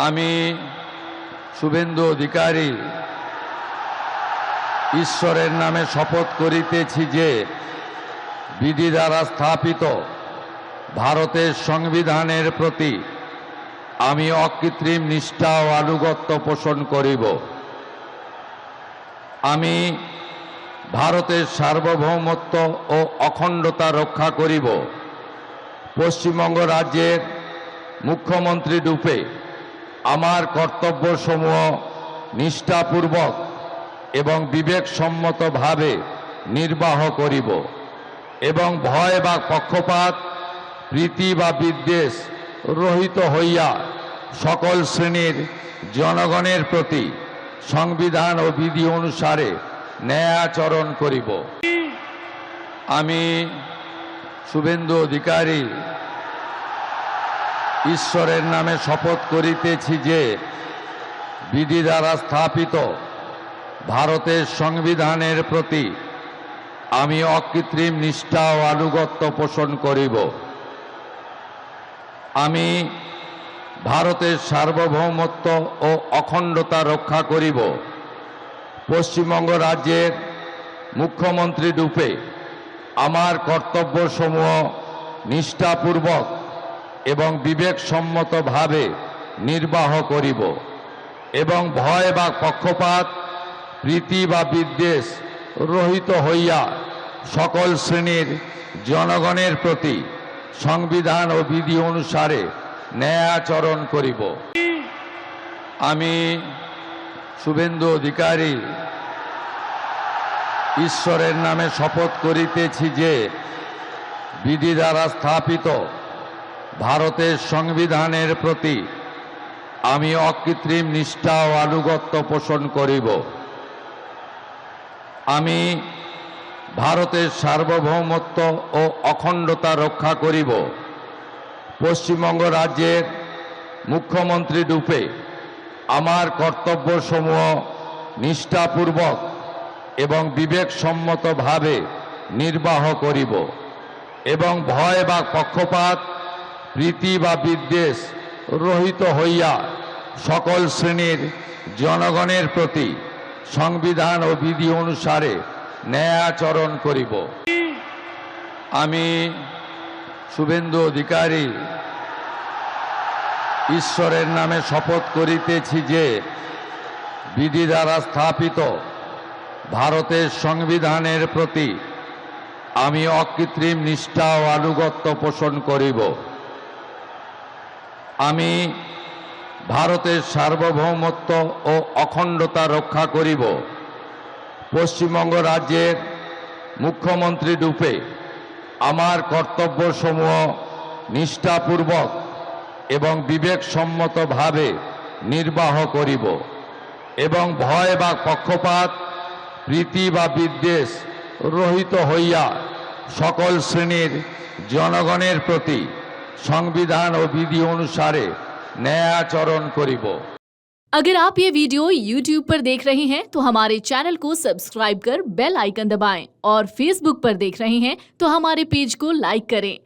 আমি শুভেন্দু অধিকারী ঈশ্বরের নামে শপথ করিতেছি যে বিধি দ্বারা স্থাপিত ভারতের সংবিধানের প্রতি আমি অকৃত্রিম নিষ্ঠা ও আনুগত্য পোষণ করিব। আমি ভারতের সার্বভৌমত্ব ও অখণ্ডতা রক্ষা করিব। পশ্চিমবঙ্গ রাজ্যের মুখ্যমন্ত্রী রূপে আমার কর্তব্যসমূহ নিষ্ঠাপূর্বক এবং বিবেকসম্মতভাবে নির্বাহ করিব এবং ভয় বা পক্ষপাত, প্রীতি বা বিদ্বেষ রহিত হইয়া সকল শ্রেণীর জনগণের প্রতি সংবিধান ও বিধি অনুসারে ন্যায় আচরণ করিব। আমি শুভেন্দু অধিকারী ঈশ্বরের নামে শপথ করিতেছি যে বিধি দ্বারা স্থাপিত ভারতের সংবিধানের প্রতি আমি অকৃত্রিম নিষ্ঠা ও আনুগত্য পোষণ করিব। আমি ভারতের সার্বভৌমত্ব ও অখণ্ডতা রক্ষা করিব। পশ্চিমবঙ্গ রাজ্যের মুখ্যমন্ত্রী রূপে আমার কর্তব্যসমূহ নিষ্ঠাপূর্বক এবং বিবেকসম্মতভাবে নির্বাহ করিব এবং ভয় বা পক্ষপাত, প্রীতি বা বিদ্বেষ রহিত হইয়া সকল শ্রেণীর জনগণের প্রতি সংবিধান ও বিধি অনুসারে ন্যায় আচরণ করিব। আমি শুভেন্দু অধিকারী ঈশ্বরের নামে শপথ করিতেছি যে বিধি দ্বারা স্থাপিত ভারতের সংবিধানের প্রতি আমি অকৃত্রিম নিষ্ঠা ও আনুগত্য পোষণ করিব। আমি ভারতের সার্বভৌমত্ব ও অখণ্ডতা রক্ষা করিব। পশ্চিমবঙ্গ রাজ্যের মুখ্যমন্ত্রী রূপে আমার কর্তব্যসমূহ নিষ্ঠাপূর্বক এবং বিবেকসম্মতভাবে নির্বাহ করিব এবং ভয় বা পক্ষপাত, প্রীতি বা বিদ্বেষ রহিত হইয়া সকল শ্রেণীর জনগণের প্রতি সংবিধান ও বিধি অনুসারে ন্যায় আচরণ করিব। আমি শুভেন্দু অধিকারী ঈশ্বরের নামে শপথ করিতেছি যে বিধি দ্বারা স্থাপিত ভারতের সংবিধানের প্রতি আমি অকৃত্রিম নিষ্ঠা ও আনুগত্য পোষণ করিব। আমি ভারতের সার্বভৌমত্ব ও অখণ্ডতা রক্ষা করিব। পশ্চিমবঙ্গ রাজ্যের মুখ্যমন্ত্রী রূপে আমার কর্তব্যসমূহ নিষ্ঠাপূর্বক এবং বিবেকসম্মতভাবে নির্বাহ করিব এবং ভয় বা পক্ষপাত, প্রীতি বা বিদ্বেষ রহিত হইয়া সকল শ্রেণীর জনগণের প্রতি সংবিধান ও বিধি অনুসারে ন্যায় আচরণ করিব। अगर आप ये वीडियो YouTube पर देख रहे हैं तो हमारे चैनल को सब्सक्राइब कर बेल आइकन दबाएं और Facebook पर देख रहे हैं तो हमारे पेज को लाइक करें।